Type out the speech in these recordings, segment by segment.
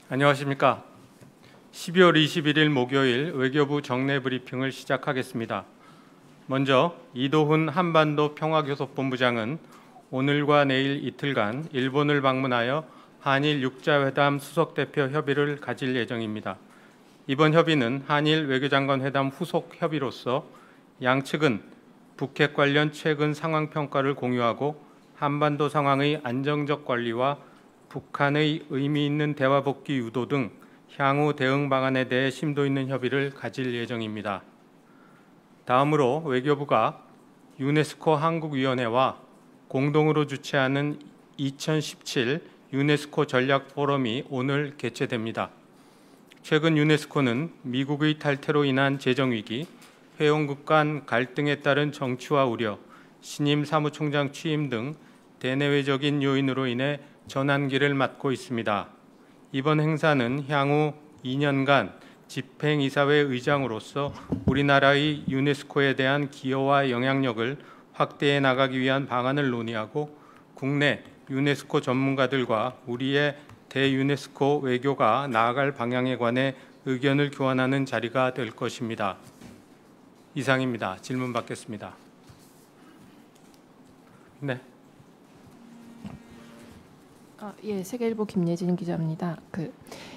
안녕하십니까. 12월 21일 목요일 외교부 정례 브리핑을 시작하겠습니다. 먼저 이도훈 한반도 평화교섭본부장은 오늘과 내일 이틀간 일본을 방문하여 한일 육자회담 수석대표 협의를 가질 예정입니다. 이번 협의는 한일 외교장관 회담 후속 협의로서 양측은 북핵 관련 최근 상황 평가를 공유하고 한반도 상황의 안정적 관리와 북한의 의미 있는 대화 복귀 유도 등 향후 대응 방안에 대해 심도 있는 협의를 가질 예정입니다. 다음으로 외교부가 유네스코 한국위원회와 공동으로 주최하는 2017 유네스코 전략 포럼이 오늘 개최됩니다. 최근 유네스코는 미국의 탈퇴로 인한 재정위기, 회원국 간 갈등에 따른 정치화 우려, 신임 사무총장 취임 등 대내외적인 요인으로 인해 전환기를 맞고 있습니다. 이번 행사는 향후 2년간 집행이사회 의장으로서 우리나라의 유네스코에 대한 기여와 영향력을 확대해 나가기 위한 방안을 논의하고 국내 유네스코 전문가들과 우리의 대유네스코 외교가 나아갈 방향에 관해 의견을 교환하는 자리가 될 것입니다. 이상입니다. 질문 받겠습니다. 네. 예, 세계일보 김예진 기자입니다.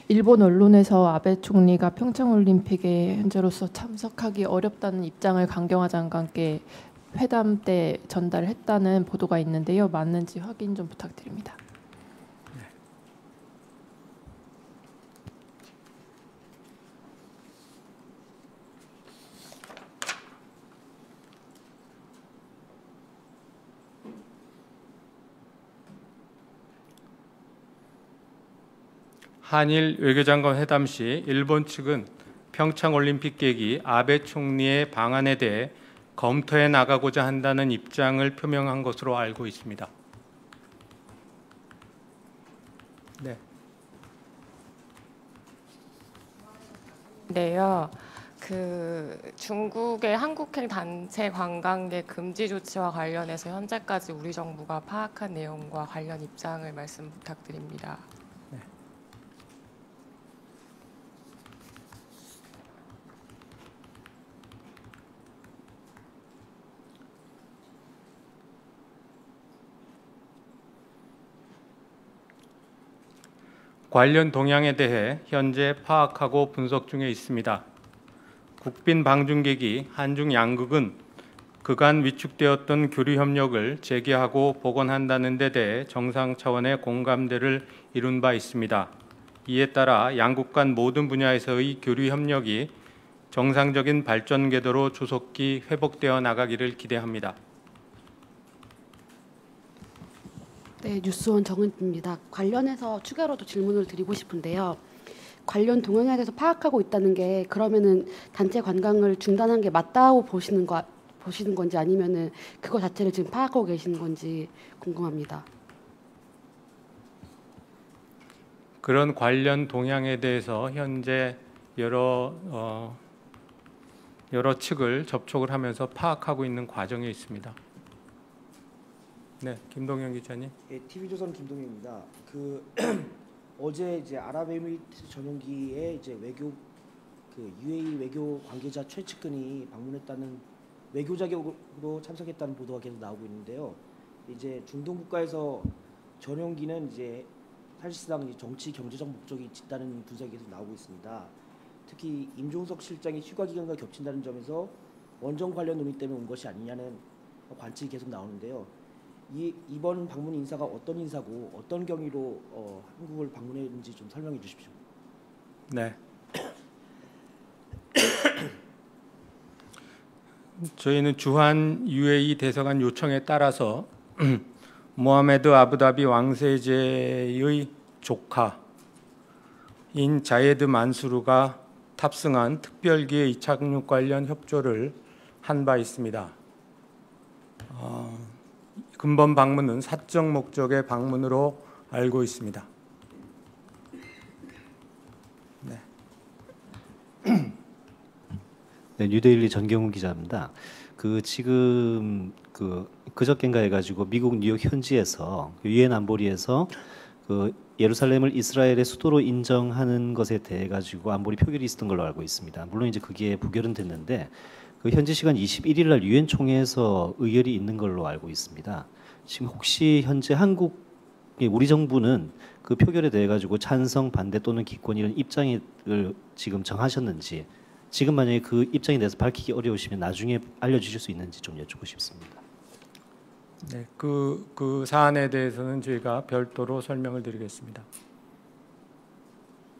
일본 언론에서 아베 총리가 평창올림픽에 현재로서 참석하기 어렵다는 입장을 강경화 장관께 회담 때 전달했다는 보도가 있는데요. 맞는지 확인 좀 부탁드립니다. 한일 외교장관 회담 시 일본 측은 평창올림픽 계기 아베 총리의 방안에 대해 검토해 나가고자 한다는 입장을 표명한 것으로 알고 있습니다. 네. 네요. 중국의 한국행 단체 관광객 금지 조치와 관련해서 현재까지 우리 정부가 파악한 내용과 관련 입장을 말씀 부탁드립니다. 네. 관련 동향에 대해 현재 파악하고 분석 중에 있습니다. 국빈 방중객이 한중 양국은 그간 위축되었던 교류 협력을 재개하고 복원한다는 데 대해 정상 차원의 공감대를 이룬 바 있습니다. 이에 따라 양국 간 모든 분야에서의 교류 협력이 정상적인 발전 궤도로 조속히 회복되어 나가기를 기대합니다. 네, 뉴스원 정은입니다. 관련해서 추가로도 질문을 드리고 싶은데요. 관련 동향에 대해서 파악하고 있다는 게 그러면은 단체 관광을 중단한 게 맞다고 보시는 건지 아니면은 그거 자체를 지금 파악하고 계시는 건지 궁금합니다. 그런 관련 동향에 대해서 현재 여러 측을 접촉을 하면서 파악하고 있는 과정에 있습니다. 네, 김동현 기자님. 예, TV조선 김동현입니다. 어제 이제 아랍에미리트 전용기에 이제 UAE 외교 관계자 최측근이 방문했다는 외교 자격으로 참석했다는 보도가 계속 나오고 있는데요. 이제 중동 국가에서 전용기는 이제 사실상 정치 경제적 목적이 짙다는 분석이 계속 나오고 있습니다. 특히 임종석 실장이 휴가 기간과 겹친다는 점에서 원정 관련 논의 때문에 온 것이 아니냐는 관측이 계속 나오는데요. 이번 방문 인사가 어떤 인사고 어떤 경위로 한국을 방문했는지 좀 설명해 주십시오. 네. 저희는 주한 UAE 대사관 요청에 따라서 모하메드 아부다비 왕세제의 조카인 자예드 만수르가 탑승한 특별기의 이착륙 관련 협조를 한 바 있습니다. 근본 방문은 사적 목적의 방문으로 알고 있습니다. 네. 네, 뉴데일리 전경훈 기자입니다. 지금 그저께인가 해가지고 미국 뉴욕 현지에서 유엔 안보리에서 예루살렘을 이스라엘의 수도로 인정하는 것에 대해 가지고 안보리 표결이 있었던 걸로 알고 있습니다. 물론 이제 그게 부결은 됐는데 그 현지 시간 21일 날 유엔 총회에서 의결이 있는 걸로 알고 있습니다. 지금 혹시 현재 우리 정부는 그 표결에 대해 가지고 찬성, 반대 또는 기권 이런 입장을 지금 정하셨는지, 지금 만약에 그 입장에 대해서 밝히기 어려우시면 나중에 알려주실 수 있는지 좀 여쭙고 싶습니다. 네, 그 사안에 대해서는 저희가 별도로 설명을 드리겠습니다.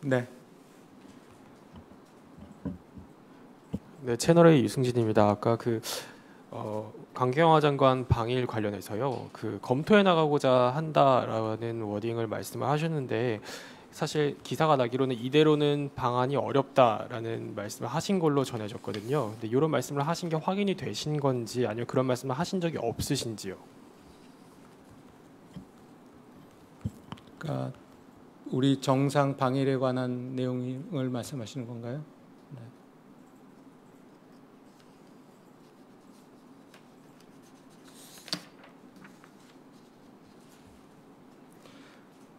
네. 네, 채널A 유승진입니다. 아까 강경화 장관 방일 관련해서요. 검토해 나가고자 한다라는 워딩을 말씀을 하셨는데 사실 기사가 나기로는 이대로는 방안이 어렵다라는 말씀을 하신 걸로 전해졌거든요. 근데 이런 말씀을 하신 게 확인이 되신 건지 아니면 그런 말씀을 하신 적이 없으신지요? 그러니까 우리 정상 방일에 관한 내용을 말씀하시는 건가요? 네.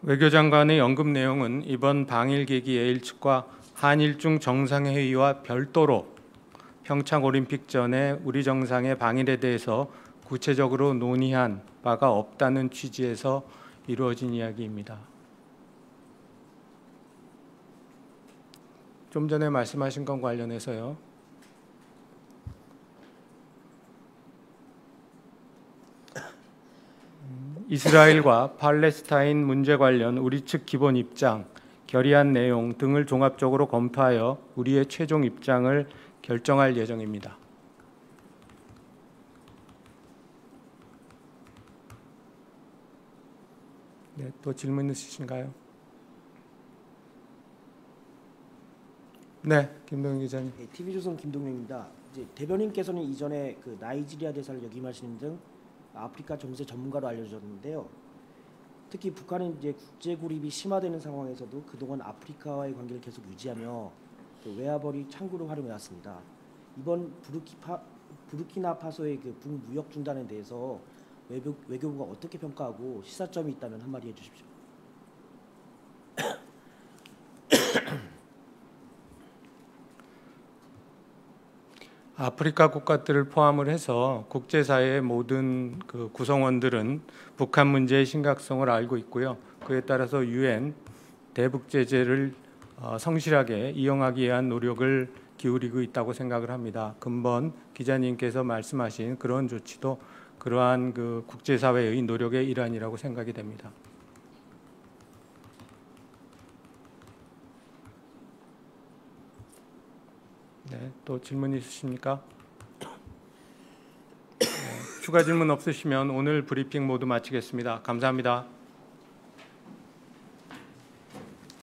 외교장관의 언급 내용은 이번 방일 계기에 일측과 한일중 정상회의와 별도로 평창올림픽 전에 우리 정상의 방일에 대해서 구체적으로 논의한 바가 없다는 취지에서 이루어진 이야기입니다. 좀 전에 말씀하신 것 관련해서요. 이스라엘과 팔레스타인 문제 관련 우리 측 기본 입장, 결의안 내용 등을 종합적으로 검토하여 우리의 최종 입장을 결정할 예정입니다. 네, 또 질문 있으신가요? 네, 김동현 기자님. 네, TV조선 김동영입니다. 이제 대변인께서는 이전에 그 나이지리아 대사를 역임하시는 등 아프리카 정세 전문가로 알려졌는데요. 특히 북한은 이제 국제 고립이 심화되는 상황에서도 그동안 아프리카와의 관계를 계속 유지하며 외화벌이 창구로 활용해 왔습니다. 이번 부르키나파소의 그 북무역 중단에 대해서 외교부가 어떻게 평가하고 시사점이 있다면 한마디 해주십시오. 아프리카 국가들을 포함을 해서 국제사회의 모든 그 구성원들은 북한 문제의 심각성을 알고 있고요. 그에 따라서 유엔 대북 제재를 성실하게 이용하기 위한 노력을 기울이고 있다고 생각을 합니다. 근본 기자님께서 말씀하신 그런 조치도 그러한 그 국제사회의 노력의 일환이라고 생각이 됩니다. 네, 또 질문 있으십니까? 네, 추가 질문 없으시면 오늘 브리핑 모두 마치겠습니다. 감사합니다.